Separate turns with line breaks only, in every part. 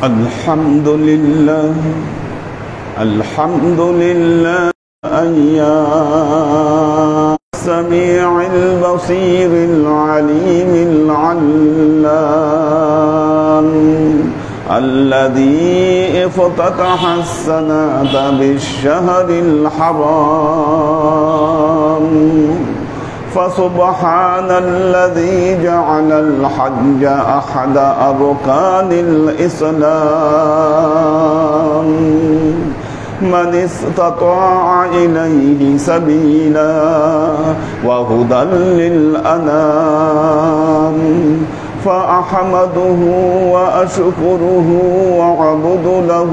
الحمد لله الحمد لله يا السميع البصير العليم العلام الذي افتتح السنة بالشهر الحرام فسبحان الذي جعل الحج أحد أركان الإسلام من استطاع إليه سبيلا وهدى للأنام فأحمده وأشكره وأعبد له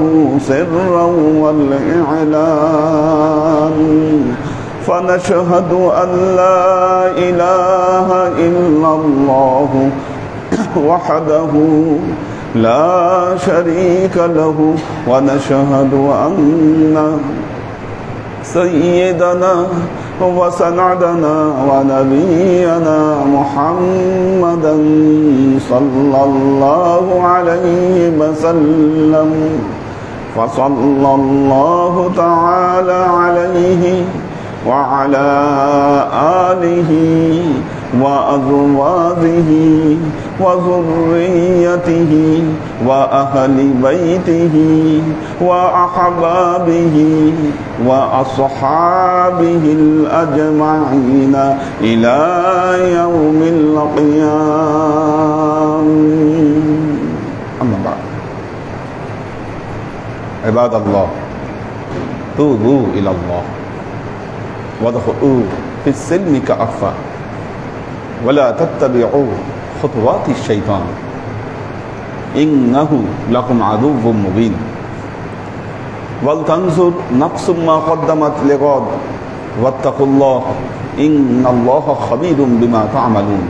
سرا والإعلان فنشهد أن لا إله إلا الله وحده لا شريك له ونشهد أن سيدنا وسندنا ونبينا محمدا صلى الله عليه وسلم فصلى الله تعالى عليه وعلى آله وأزواجه وذريته وأهل بيته وأحبابه وأصحابه الأجمعين إلى يوم القيامة. أما بعد عباد الله توبوا إلى الله وادخلوا في السلم كافة ولا تتبعوا خطوات الشيطان إنه لكم عدو مبين ولتنظر نفس ما قدمت لغد واتقوا الله إن الله خبير بما تعملون.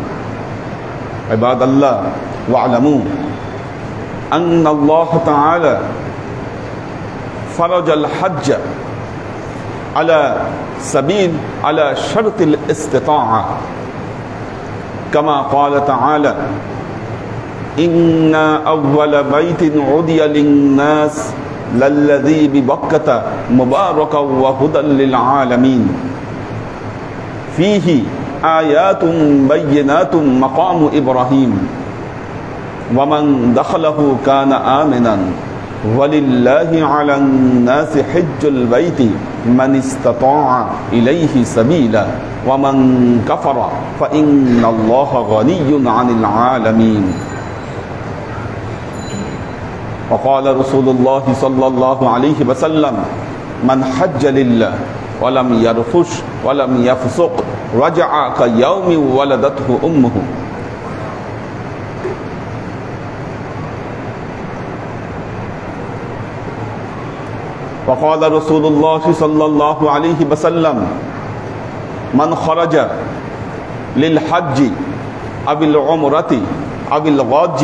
عباد الله واعلموا أن الله تعالى فرض الحج على شرط الاستطاعة كما قال تعالى إن أول بيت عُدِيَ للناس للذي ببكة مباركا وهدى للعالمين فيه آيات بينات مقام إبراهيم ومن دخله كان آمنا ولله على الناس حج البيت من استطاع إليه سبيلا ومن كفر فإن الله غني عن العالمين. وقال رسول الله صلى الله عليه وسلم من حج لله ولم يرفث ولم يفسق رجع كيوم ولدته أمه. وقال رسول الله صلى الله عليه وسلم من خرج للحج أو العمرة أو الغج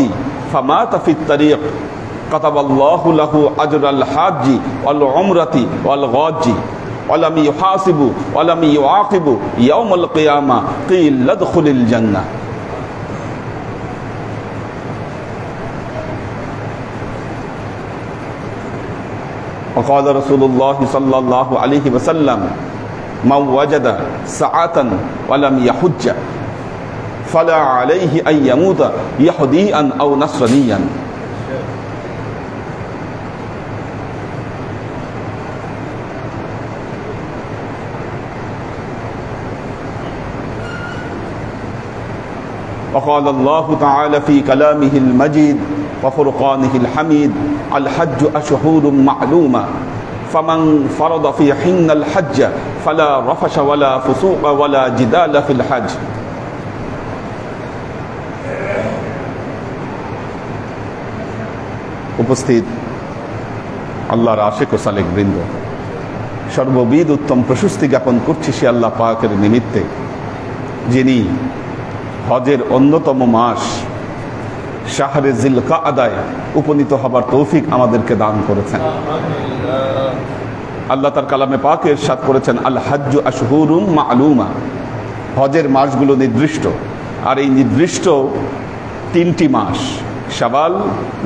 فمات في الطريق كتب الله له أجر الحج والعمرة والغج ولم يحاسب ولم يعاقب يوم القيامة قيل ادخل الجنة. وقال رسول الله صلى الله عليه وسلم من وجد ساعة ولم يحج فلا عليه أن يموت يهوديا أو نصرانيا. وقال الله تعالى في كلامه المجيد وفرقانه الحميد الحج أشهر معلومة فمن فرض فيهن الحج فلا رفث ولا فسوق ولا جدال في الحج. উপস্থিত আল্লাহর আশিক ও সালেক বৃন্দ, সর্ববিধ উত্তম প্রশস্তি জ্ঞাপন করছি সে আল্লাহ পাকের নিমিত্তে যিনি হজের অন্যতম মাস শাহরে জিলকাআদায় উপনীত হবার তৌফিক আমাদেরকে দান করেছেন। আল্লাহ তার কালামে পাকে ইরশাদ করেছেন আল হাজ্জু আশহুরুম মা'লুমা, হজের মাসগুলো নির্দিষ্ট, আর এই নির্দিষ্ট 3টি মাস শাওয়াল,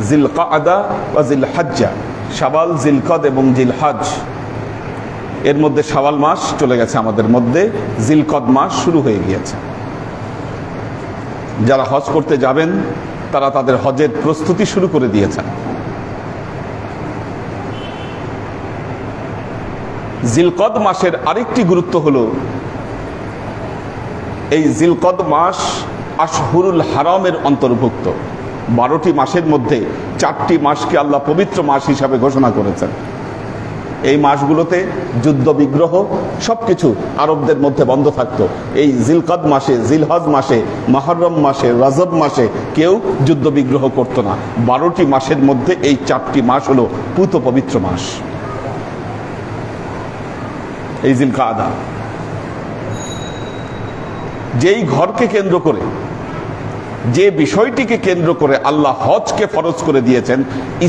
জিলকাদা ওয়া জিলহজ্জা। শাওয়াল, জিলকদ এবং জিলহজ, এর মধ্যে শাওয়াল মাস চলে গেছে আমাদের মধ্যে, জিলকদ মাস শুরু হয়ে গিয়েছে। যারা হজ করতে যাবেন তারা তাদের হজের প্রস্তুতি শুরু করে দিয়েছেন। জিলকদ মাসের আরেকটি গুরুত্ব হলো, এই জিলকদ মাস আশহুরুল হারামের অন্তর্ভুক্ত। 12টি মাসের মধ্যে 4টি মাসকে আল্লাহ পবিত্র মাস হিসাবে ঘোষণা করেছেন। এই মাসগুলোতে যুদ্ধ বিগ্রহ সবকিছু আরবদের মধ্যে বন্ধ থাকতো। এই জিলকদ মাসে, জিলহজ মাসে, মুহররম মাসে, রজব মাসে কেউ যুদ্ধ বিগ্রহ করতো না। 12টি মাসের মধ্যে এই 4টি মাস হলো পূত পবিত্র মাস। এই জিলকাদা, যেই ঘরকে কেন্দ্র করে, যে বিষয়টিকে কেন্দ্র করে আল্লাহ হজকে ফরজ করে দিয়েছেন,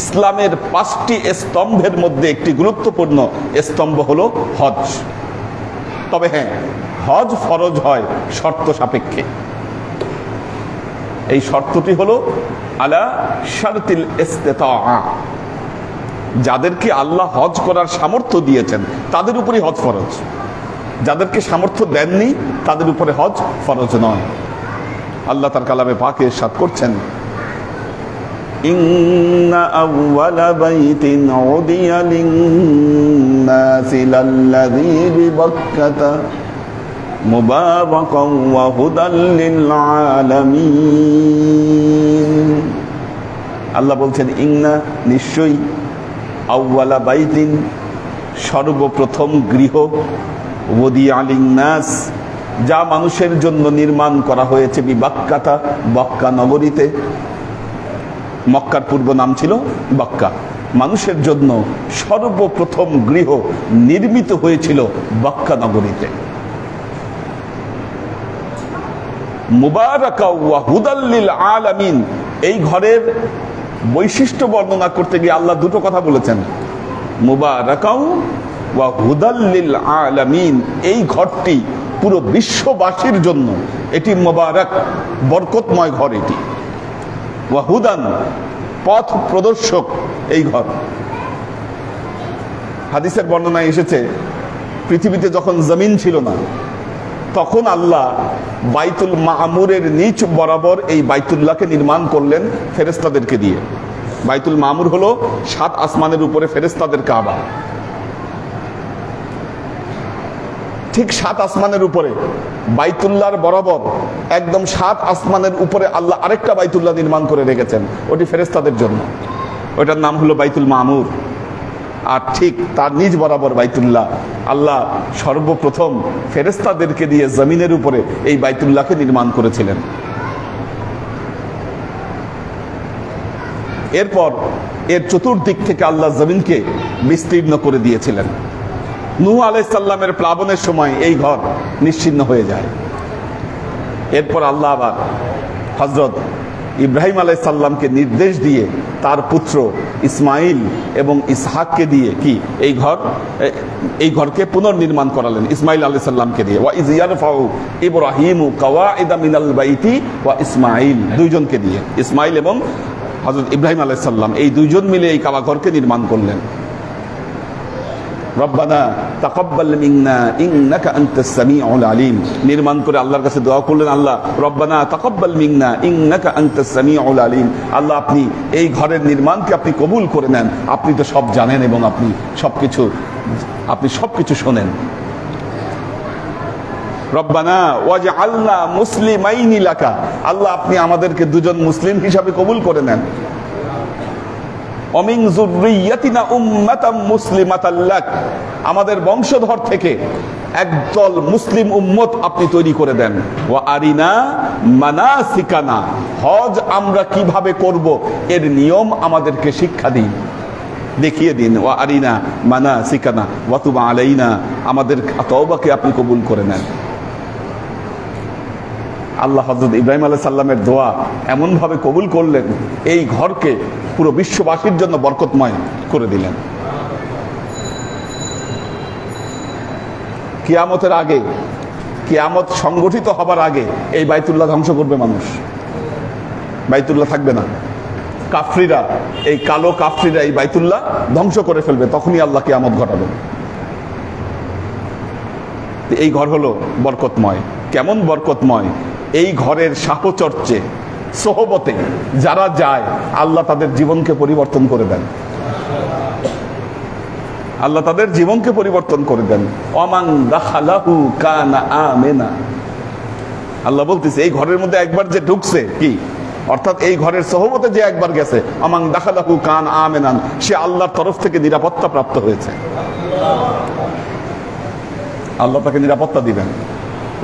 ইসলামের 5টি স্তম্ভের মধ্যে একটি গুরুত্বপূর্ণ স্তম্ভ হলো হজ। তবে হ্যাঁ, হজ ফরজ হয় শর্ত সাপেক্ষে। এই শর্তটি হলো আলা শারতিল ইস্তিতাআ। যাদেরকে আল্লাহ হজ করার সামর্থ্য দিয়েছেন তাদের উপরই হজ ফরজ। যাদেরকে সামর্থ্য দেননি তাদের উপরে হজ ফরজ নয়। আল্লাহ তার কালামে পাকে ইরশাদ করছেন, ইন্না আউওয়ালা বাইতিন উদিয়া লিন-নাসি লাল্লাযী বিবাক্কাতা মুবারাকান ওয়া হুদাল লিল আলামিন। আল্লাহ বলছেন, ইন্না, নিশ্চয়ই, আউওয়ালা বাইতিন, সর্বপ্রথম গৃহ, উদিয়া লিন-নাস, যা মানুষের জন্য নির্মাণ করা হয়েছে, বিবাক্কাতা, বক্কা নগরীতে। মক্কার পূর্ব নাম ছিল বক্কা। মানুষের জন্য সর্বপ্রথম গৃহ নির্মিত হয়েছিল বক্কা নগরীতে। মুবারাকা ওয়া হুদাল লিল আলামিন, এই ঘরের বৈশিষ্ট্য বর্ণনা করতে গিয়ে আল্লাহ দুটো কথা বলেছেন, মুবারাকা ওয়া হুদাল লিল আলামিন। এই ঘরটি পুরো বিশ্ববাসীর জন্য এটি মুবারাক, বরকতময় ঘর। এটি ওয়া হুদান, পথ প্রদর্শক এই ঘর। হাদিসের বর্ণনায় এসেছে, পৃথিবীতে যখন জমিন ছিল না তখন আল্লাহ বাইতুল মামুরের নিচ বরাবর এই বাইতুল্লাহকে নির্মাণ করলেন ফেরেশতাদেরকে দিয়ে। বাইতুল মামুর হলো 7 আসমানের উপরে ফেরেশতাদের কাবা। ঠিক 7 আসমানের উপরে বাইতুল্লাহর বরাবর একদম 7 আসমানের উপরে আল্লাহ আরেকটা বাইতুল্লাহ নির্মাণ করে রেখেছেন, ওটি ফেরেশতাদের জন্য। ওটার নাম হলো বাইতুল মামুর। আর ঠিক তার নিজ বরাবর বাইতুল্লাহ, আল্লাহ সর্বপ্রথম ফেরেশতাদেরকে দিয়ে জমিনের উপরে এই বাইতুল্লাহকে নির্মাণ করেছিলেন। এরপর এর চতুর্দিক থেকে আল্লাহ জমিনকে বিস্তীর্ণ করে দিয়েছিলেন। নূহ আলাইহিস সালামের প্লাবনের সময় এই ঘর নিশ্চিহ্ন হয়ে যায়। এরপর আল্লাহ আবার হযরত ইব্রাহিম আলাইহিস সালামকে নির্দেশ দিয়ে তার পুত্র ইসমাইল এবং ইসহাককে দিয়ে কি এই ঘরকে পুনর্নির্মাণ করালেন ইসমাইল আলাইহিস সালামকে দিয়ে। ওয়া ইয ইয়ারফাউ ইব্রাহিমু কাওয়াইদা মিনাল বাইতি ওয়া ইসমাইল, দুইজনকে দিয়ে, ইসমাইল এবং হযরত ইব্রাহিম আলাইহিস সালাম, এই দুইজন মিলে এই কাবা ঘরকে নির্মাণ করলেন। রব্বানা তাকাব্বাল মিন্না ইন্নাকা আনতাস সামিউল আলিম, নির্মাণ করে আল্লাহর কাছে দোয়া করলেন, আল্লাহ রব্বানা তাকাব্বাল মিন্না ইন্নাকা আনতাস সামিউল আলিম, আল্লাহ আপনি এই ঘরের নির্মাণকে আপনি কবুল করে নেন, আপনি তো সব জানেন এবং আপনি সবকিছু শোনেন। রব্বানা ওয়াজআলনা মুসলিমাইনি লাকা, আল্লাহ আপনি আমাদেরকে দুজন মুসলিম হিসাবে কবুল করে নেন। অমিন যুররিয়াতিনা উম্মাতাম মুসলিমাতাল লাক, আমাদের বংশধর থেকে একদল মুসলিম উম্মত আপনি তৈরি করে দেন। ওয়া আরিনা মানাসিকানা, হজ আমরা কিভাবে করব এর নিয়ম আমাদেরকে শিক্ষা দিন, দেখিয়ে দিন। ওয়া আরিনা মানাসিকানা ওয়া তুব আলাইনা, আমাদের তওবাকে আপনি কবুল করে নেন। আল্লাহ হযরত ইব্রাহিম আলাইহিস সালামের দোয়া এমনভাবে কবুল করলেন, এই ঘরকে পুরো বিশ্ববাসীর জন্য বরকতময় করে দিলেন। কিয়ামতের আগে, কিয়ামত সংগঠিত হবার আগে এই বাইতুল্লাহ ধ্বংস করবে মানুষ, বাইতুল্লাহ থাকবে না। কাফরিরা, এই কালো কাফরিরা এই বাইতুল্লাহ ধ্বংস করে ফেলবে, তখনই আল্লাহ কিয়ামত ঘটাবেন। এই ঘর হলো বরকতময়। কেমন বরকতময়? এই ঘরের সাহচর্যে, সোহবতে যারা যায় আল্লাহ তাদের জীবনকে পরিবর্তন করে দেন। আল্লাহ তাদের জীবনকে পরিবর্তন করে দেন। ওমান দাখালাহু কানা আমিনা। আল্লাহ বলতেছে এই ঘরের মধ্যে একবার যে ঢুকছে, কি অর্থাৎ এই ঘরের সোহবতে যে একবার গেছে, ওমান দাখালাহু কানা আমিনান, সে আল্লাহর তরফ থেকে নিরাপত্তা প্রাপ্ত হয়েছে। আল্লাহ তাকে নিরাপত্তা দিবেন।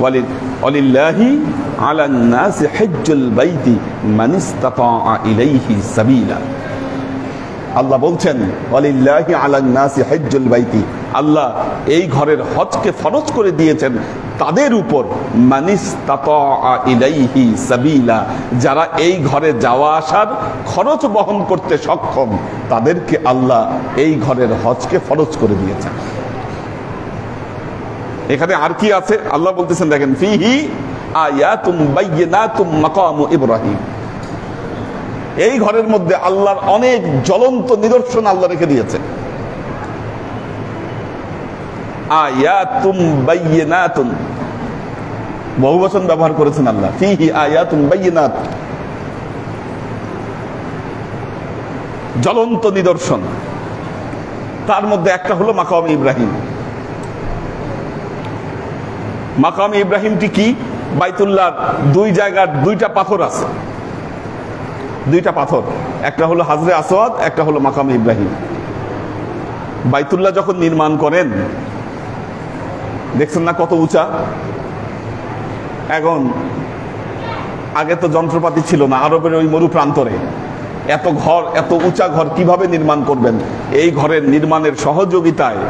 ওয়ালিল্লাহি আলান নাসি হিজ্জুল বাইতি মান ইসতাতাআ ইলাইহি সাবিলা। আল্লাহ বলছেন ওয়ালিল্লাহি আলান নাসি হিজ্জুল বাইতি, আল্লাহ এই ঘরের হজকে ফরজ করে দিয়েছেন তাদের উপর, মান ইসতাতাআ ইলাইহি সাবিলা, যারা এই ঘরে যাওয়া আসার খরচ বহন করতে সক্ষম তাদেরকে আল্লাহ এই ঘরের হজকে ফরজ করে দিয়েছেন। এখানে আর কি আছে আল্লাহ বলতেছেন, দেখেন, ফিহি আয়াতুম বাইয়িনাতুম মাকামু ইব্রাহিম। এই ঘরের মধ্যে আল্লাহর অনেক জ্বলন্ত নিদর্শন আল্লাহ রেখে দিয়েছে। আয়াতুম বাইয়িনাতুন, বহুবচন ব্যবহার করেছেন আল্লাহ। ফিহি আয়াতুম বাইয়িনাত, জ্বলন্ত নিদর্শন। তার মধ্যে একটা হলো মাকাম ইব্রাহিম। মাকাম ইব্রাহিমটি কি? বাইতুল্লাহ দুই জায়গার দুইটা পাথর আছে, দুইটা পাথর, একটা হলো হাজরে আসওয়াদ, একটা হলো মাকাম ইব্রাহিম। বাইতুল্লাহ যখন নির্মাণ করেন দেখছেন না কত উঁচা। এখন আগে তো যন্ত্রপাতি ছিল না, আরবের ওই মরু প্রান্তরে এত ঘর, এত উঁচা ঘর কিভাবে নির্মাণ করবেন? এই ঘরের নির্মাণের সহযোগিতায়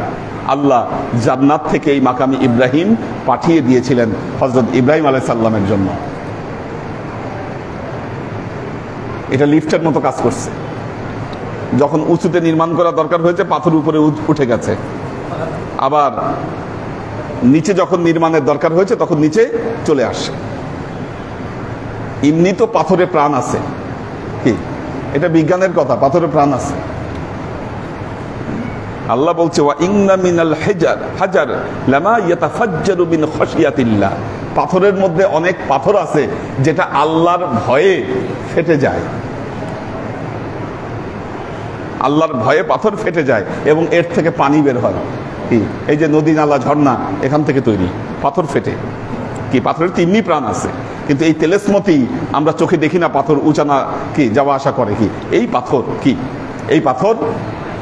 আল্লাহ জান্নাত থেকে এই মাকামি ইব্রাহিম পাঠিয়ে দিয়েছিলেন হযরত ইব্রাহিম আলাইহিস সালামের জন্য। এটা লিফটের মতো কাজ করছে। যখন উঁচুতে নির্মাণ করা দরকার হয়েছে পাথর উপরে উঠে গেছে, আবার নিচে যখন নির্মাণের দরকার হয়েছে তখন নিচে চলে আসে। এমনি তো পাথরে প্রাণ আছে, কি এটা বিজ্ঞানের কথা, পাথরে প্রাণ আছে। আল্লাহ বলছে ওয়া ইন্না মিনাল হাজার লামা ইয়াতাফাজ্জারু মিন খাশিয়াতিল্লাহ, পাথরের মধ্যে অনেক পাথর আছে যেটা আল্লাহর ভয়ে ফেটে যায়। আল্লাহর ভয়ে পাথর ফেটে যায় এবং এর থেকে পানি বের হয়। কি এই যে নদী নালা ঝর্ণা এখান থেকে তৈরি, পাথর ফেটে। কি পাথরের তিনটি প্রাণ আছে, কিন্তু এই তেলেসমতি আমরা চোখে দেখি না, পাথর উঁচানা কি যাওয়া আসা করে। কি এই পাথর, কি এই পাথর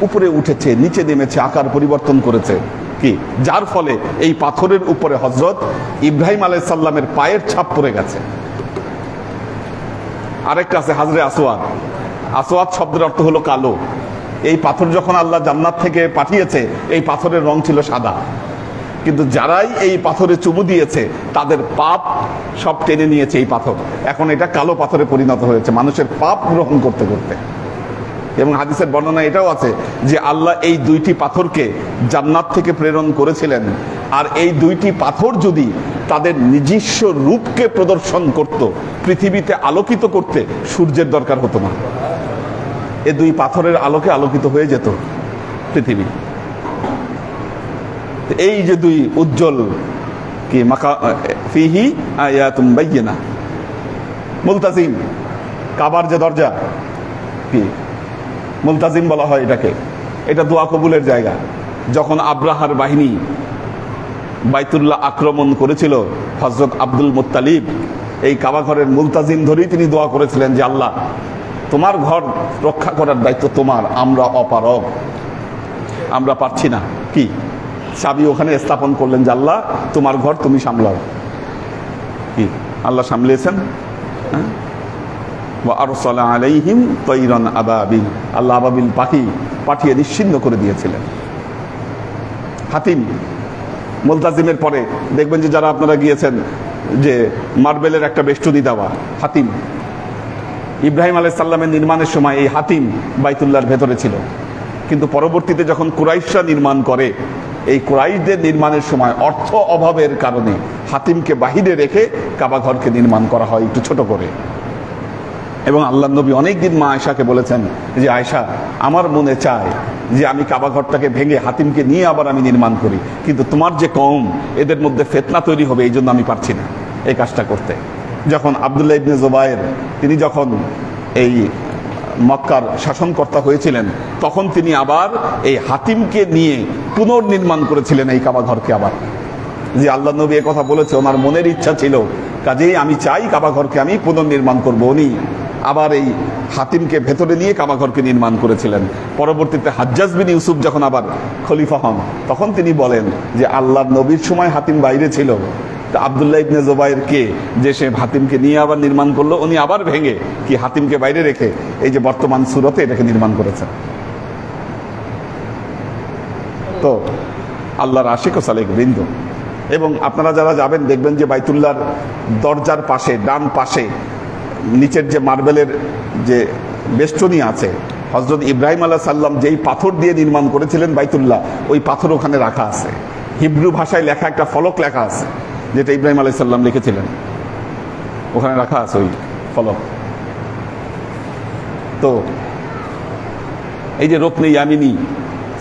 উপরে উঠেছে, নিচে নেমেছে, আকার পরিবর্তন করেছে, কি যার ফলে এই পাথরের উপরে হযরত ইব্রাহিম আলাইহিস সালামের পায়ের ছাপ পড়ে গেছে। আরেকটা আছে হাজরে আসওয়াদ। আসওয়াদ শব্দের অর্থ হলো কালো। এই পাথর যখন আল্লাহ জান্নাত থেকে পাঠিয়েছে এই পাথরের রং ছিল সাদা, কিন্তু যারাই এই পাথরে চুমু দিয়েছে তাদের পাপ সব টেনে নিয়েছে এই পাথর। এখন এটা কালো পাথরে পরিণত হয়েছে মানুষের পাপ গ্রহণ করতে করতে। এবং হাদিসের বর্ণনা এটাও আছে যে আল্লাহ এই দুইটি পাথরকে জান্নাত থেকে প্রেরণ করেছিলেন, আর এই দুইটি পাথর যদি তাদের নিজস্ব রূপকে প্রদর্শন করত, পৃথিবীতে আলোকিত করতে সূর্যের দরকার হতো না। এই দুই পাথরের আলোকে আলোকিত হয়ে যেত পৃথিবী। এই যে দুই উজ্জ্বল, কি ফিহি আয়াতুম বাইয়িনা। মুলতাজিম, কাবার যে দরজা, কি মুলতাজিম বলা হয় এটাকে। এটা দোয়া কবুলের জায়গা। যখন আব্রাহার বাহিনী বাইতুল্লাহ আক্রমণ করেছিল, হযরত আব্দুল মুত্তালিব এই কাবা ঘরের মুলতাজিম ধরেই তিনি দোয়া করেছিলেন যে আল্লাহ তোমার ঘর রক্ষা করার দায়িত্ব তোমার, আমরা অপারগ, আমরা পারছি না। কি চাবি ওখানে স্থাপন করলেন যে আল্লাহ তোমার ঘর তুমি সামলাও। কি আল্লাহ সামলিয়েছেন। আরসালা আলাইহিম তায়রান আবাবিল, আল্লাহ আবাবিল পাখি পাঠিয়ে নিশ্চিহ্ন করে দিয়েছিলেন। হাতিম মুলতাজিমের পরে দেখবেন যে যারা আপনারা গিয়েছেন যে মার্বেলের একটা বেষ্টনী দেওয়া হাতিম, ইব্রাহিম আলাইহিস সালামের নির্মাণের সময় এই হাতিম বাইতুল্লাহর ভেতরে ছিল, কিন্তু পরবর্তীতে যখন কুরাইশরা নির্মাণ করে, এই কুরাইশদের নির্মাণের সময় অর্থ অভাবের কারণে হাতিমকে বাহিরে রেখে কাবা ঘরকে নির্মাণ করা হয় একটু ছোট করে। এবং আল্লাহ নবী অনেকদিন মা আয়েশাকে বলেছেন যে আয়েশা, আমার মনে চায় যে আমি কাবা ঘরটাকে ভেঙে হাতিমকে নিয়ে আবার আমি নির্মাণ করি, কিন্তু তোমার যে কওম, এদের মধ্যে ফিতনা তৈরি হবে, এই জন্য আমি পারছি না এই কাজটা করতে। যখন আব্দুল্লাহ ইবনে জুবায়ের তিনি যখন এই মক্কার শাসনকর্তা হয়েছিলেন, তখন তিনি আবার এই হাতিমকে নিয়ে পুনর্নির্মাণ করেছিলেন এই কাবা ঘরকে আবার। যে আল্লাহ নবী এ কথা বলেছে, ওনার মনের ইচ্ছা ছিল, কাজেই আমি চাই কাবা ঘরকে আমি পুনর্নির্মাণ করবো। উনি আবার এই হাতিমকে ভেতরে নিয়ে কাবা ঘরকে নির্মাণ করেছিলেন। পরবর্তীতে হাজ্জাজ বিন ইউসুফ যখন আবার খলিফা হন, তখন তিনি বলেন যে আল্লাহর নবীর সময় হাতিম বাইরে ছিল, তা আব্দুল্লাহ ইবনে জুবায়ের কে যে সে হাতিমকে নিয়ে আবার নির্মাণ করলো, উনি আবার ভেঙে কি হাতিমকে বাইরে রেখে এই যে বর্তমান সুরতে এটাকে নির্মাণ করেছেন। তো আল্লাহর আশিক ও সালেক বৃন্দ, এবং আপনারা যারা যাবেন দেখবেন যে বাইতুল্লাহর দরজার পাশে ডান পাশে নিচের যে মার্বেলের যে বেষ্টনী আছে, হযরত ইব্রাহিম আলাইহিস সালাম যেই পাথর দিয়ে নির্মাণ করেছিলেন বাইতুল্লাহ, ওই পাথর ওখানে রাখা আছে। হিব্রু ভাষায় লেখা একটা ফলক লেখা আছে, যেটা ইব্রাহিম আলাইহিস সালাম লিখেছিলেন, ওখানে রাখা আছে ওই ফলক। তো এই যে রুকনে ইয়ামিনী,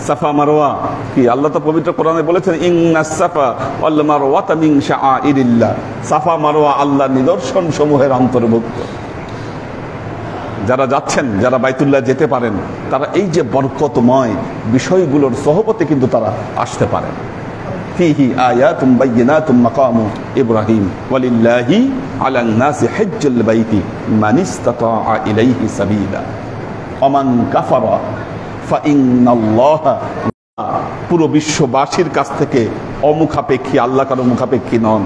সাফা মারওয়া, কি আল্লাহ তো পবিত্র কোরআনে বলেছেন ইন্নাস সাফা ওয়াল মারওয়াতা মিন শাআইরিল্লাহ, সাফা মারওয়া আল্লাহর নিদর্শন সমূহের অন্তর্ভুক্ত। যারা যাচ্ছেন, যারা বাইতুল্লাহ যেতে পারেন, তারা এই যে বরকতময় বিষয়গুলোর সহবতে কিন্তু তারা আসতে পারেন। ফিহি আয়াতুম বাইয়িনাতুম মাকামু ইব্রাহিম ওয়ালিল্লাহি আলান নাসি হজ্জুল বাইতি মান ইসতাতাআ ইলাইহি সাবিলা ওমান কাফারা ফাইন্নাল্লাহা, পুরো বিশ্ববাসীর কাছ থেকে অমুখাপেক্ষী, আল্লাহ কারো মুখাপেক্ষী নন।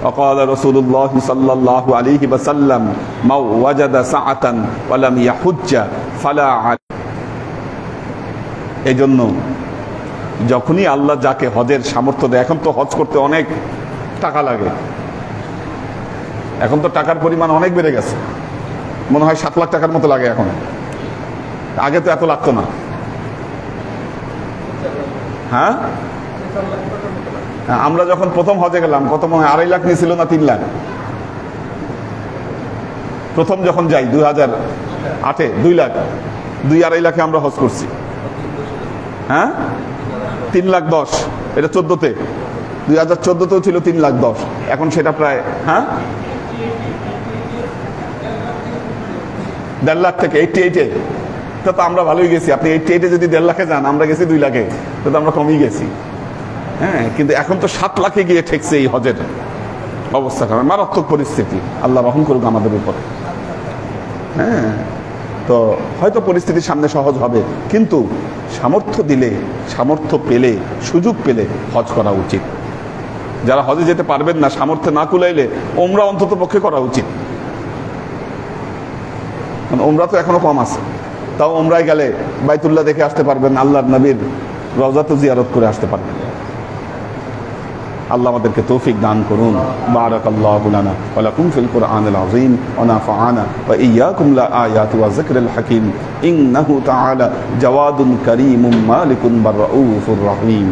وقال رسول الله صلى الله عليه وسلم من وجد سعة ولم يحج فلا عليه। এজন্য যখনই আল্লাহ যাকে হজের সামর্থ্য দেয়, এখন তো হজ করতে অনেক টাকা লাগে, এখন তো টাকার পরিমাণ অনেক বেড়ে গেছে, মনে হয় 7 লাখ টাকার মতো লাগে এখন, আগে তো এত লাগতো না। হ্যাঁ, আমরা যখন প্রথম হজে গেলাম, কত মনে হয় 2.5 লাখ নিয়েছিল না 3 লাখ? প্রথম যখন যাই 2008-এ 2 লাখ, 2-2.5 লাখে আমরা হজ করছি। হ্যাঁ, 3,10,000, এটা 14-তে, 2014-তেও ছিল 3,10,000, এখন সেটা প্রায় 1.5 লাখ থেকে 88-এ। তো আমরা ভালোই গেছি। আপনি 88-এ যদি 1.5 লাখে যান, আমরা গেছি 2 লাখে, তো আমরা কমই গেছি। হ্যাঁ, কিন্তু এখন তো 7 লাখে গিয়ে ঠেকছে এই হজের অবস্থা, কারণ মারাত্মক পরিস্থিতি। আল্লাহ রহম করুক আমাদের উপরে। হ্যাঁ, তো হয়তো পরিস্থিতির সামনে সহজ হবে, কিন্তু সামর্থ্য দিলে, সামর্থ্য পেলে, সুযোগ পেলে হজ করা উচিত। যারা হজে যেতে পারবেন না, সামর্থ্য না কুলাইলে ওমরা অন্তত পক্ষে করা উচিত। ওমরা তো এখনো কম আছে, তাও ওমরায় গেলে বাইতুল্লাহ দেখে আসতে পারবেন, আল্লাহর নবীর রওজা তো জিয়ারত করে আসতে পারবেন। আল্লাহ আমাদেরকে তৌফিক দান করুন। বারাকাল্লাহু লানা ওয়া লাকুম ফিল কুরআনিল আযীম ওয়া নাফা'ানা ওয়া ইয়্যাকুম লা আয়াতি ওয়া যিকরিল হাকীম ইন্নাহু তাআলা জাওয়াদুন কারীমুম মালিকুন বাররাউফুর রহিম।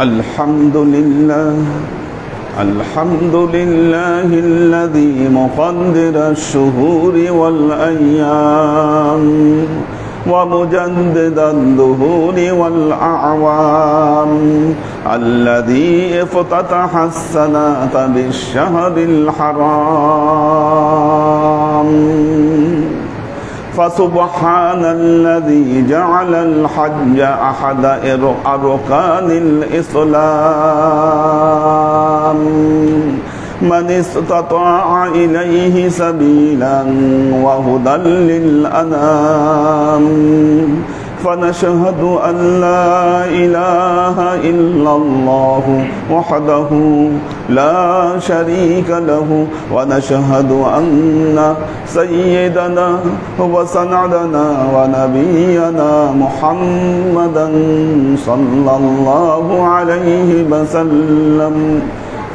الحمد لله الذي مقدر الشهور والأيام ومجدد الدهور والأعوام الذي افتتح السنة بالشهر الحرام فسبحان الذي جعل الحج أحد أركان الإسلام من استطاع إليه سبيلا وهدى للأنام فنشهد أن لا إله إلا الله وحده لا شريك له ونشهد أن سيدنا وسندنا ونبينا محمدا صلى الله عليه وسلم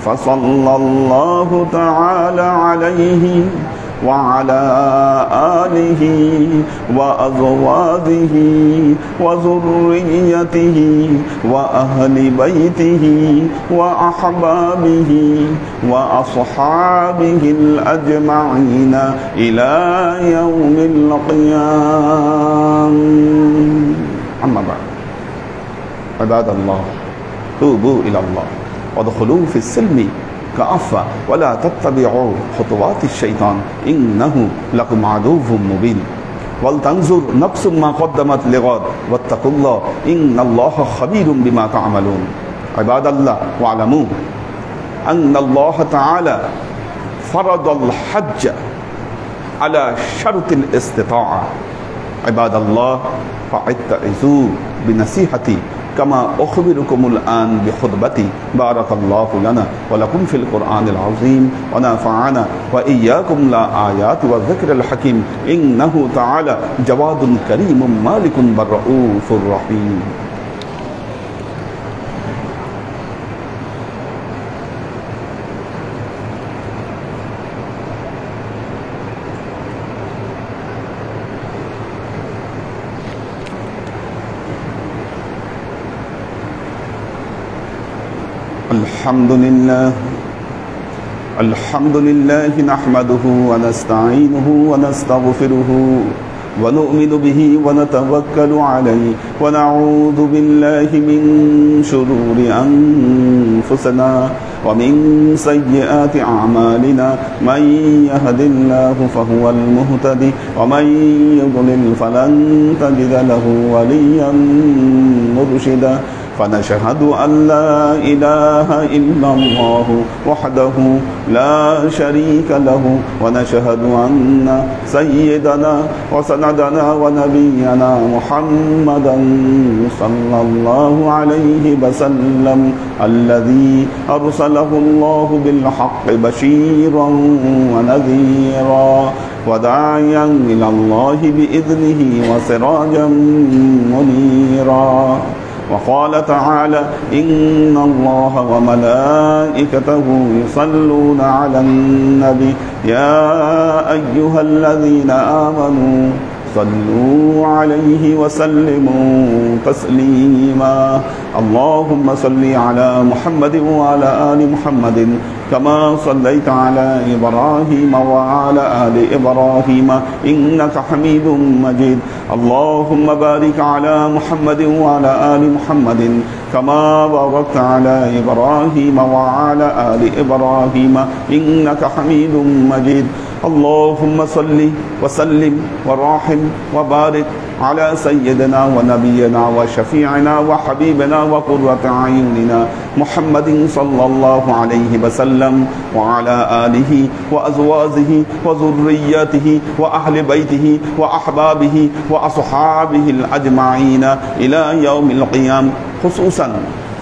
فصلى الله تعالى عليه وعلى آله وأزواجه وذريته وأهل بيته وأحبابه وأصحابه الأجمعين إلى يوم القيامة. أما بعد، عباد الله، توبوا إلى الله وادخلوا في السلم كافة ولا تتبعوا خطوات الشيطان إنه لكم عدو مبين ولتنظر نفس ما قدمت لغد واتقوا الله إن الله خبير بما تعملون. عباد الله، واعلموا أن الله تعالى فرض الحج على شرط الاستطاعة. عباد الله، فاتعظوا بنصيحتي كما أخبركم الآن بخطبتي. بارك الله لنا ولكم في القرآن العظيم ونفعنا وإياكم الآيات والذكر الحكيم إنه تعالى جواد كريم مالك بالرؤوف الرحيم. الحمد لله نحمده ونستعينه ونستغفره ونؤمن به ونتوكل عليه ونعوذ بالله من شرور أنفسنا ومن سيئات أعمالنا من يهد الله فهو المهتدي ومن يضلل فلن تجد له وليا مرشدا فنشهد أن لا إله إلا الله وحده لا شريك له ونشهد أن سيدنا وسندنا ونبينا محمدا صلى الله عليه وسلم الذي أرسله الله بالحق بشيرا ونذيرا وداعيا إلى الله بإذنه وسراجا منيرا. وقال تعالى إن الله وملائكته يصلون على النبي يا أيها الذين آمنوا صلوا عليه وسلموا تسليما. اللهم صل على محمد وعلى آل محمد كما صليت على إبراهيم وعلى آل إبراهيم إنك حميد مجيد. اللهم بارك على محمد وعلى آل محمد كما باركت على إبراهيم وعلى آل إبراهيم إنك حميد مجيد. اللهم صل وسلم وراحم وبارك على سيدنا ونبينا وشفيعنا وحبيبنا وقرة أعيننا محمد صلى الله عليه وسلم وعلى آله وأزواجه وذرياته وأهل بيته وأحبابه وأصحابه الأجمعين إلى يوم القيامة، خصوصا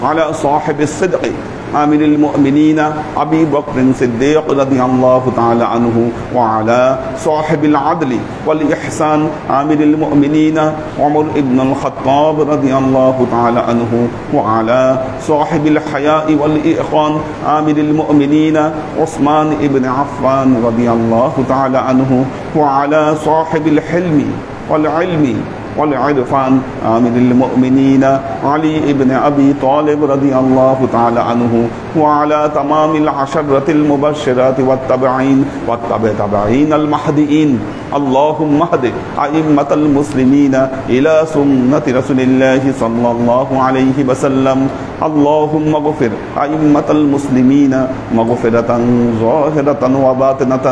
على صاحب الصدق آمير المؤمنين أبي بكر الصديق رضي الله تعالى عنه وعلى صاحب العدل والإحسان آمير المؤمنين عمر بن الخطاب رضي الله تعالى عنه وعلى صاحب الحياء والإخوان آمير المؤمنين عثمان بن عفان رضي الله تعالى عنه وعلى صاحب الحلم والعلم والعرفان آمير المؤمنين علي بن أبي طالب رضي الله تعالى عنه وعلى تمام العشرة المبشرات والتابعين والتابعين المهديين اللهم اهد أئمة المسلمين إلى سنة رسول الله صلى الله عليه وسلم اللهم اغفر أئمة المسلمين مغفرة ظاهرة وباطنة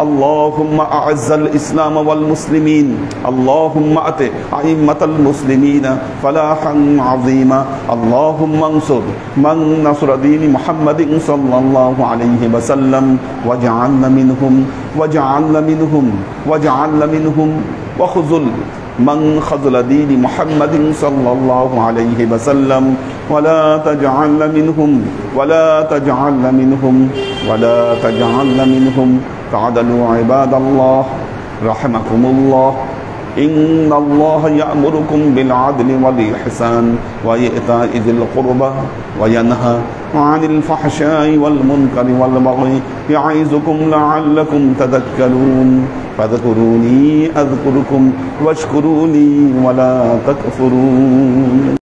اللهم أعز الإسلام والمسلمين اللهم أت أئمة المسلمين فلاحا عظيما اللهم انصر من نصر دين محمد صلى الله عليه وسلم واجعلنا منهم وخذل من خذل دين محمد صلى الله عليه وسلم ولا تجعل منهم تعدلوا عباد الله رحمكم الله إن الله يأمركم بالعدل والإحسان وإيتاء ذي القربى وينهى عن الفحشاء والمنكر والبغي يعظكم لعلكم تذكرون فاذكروني أذكركم واشكروا لي ولا تكفرون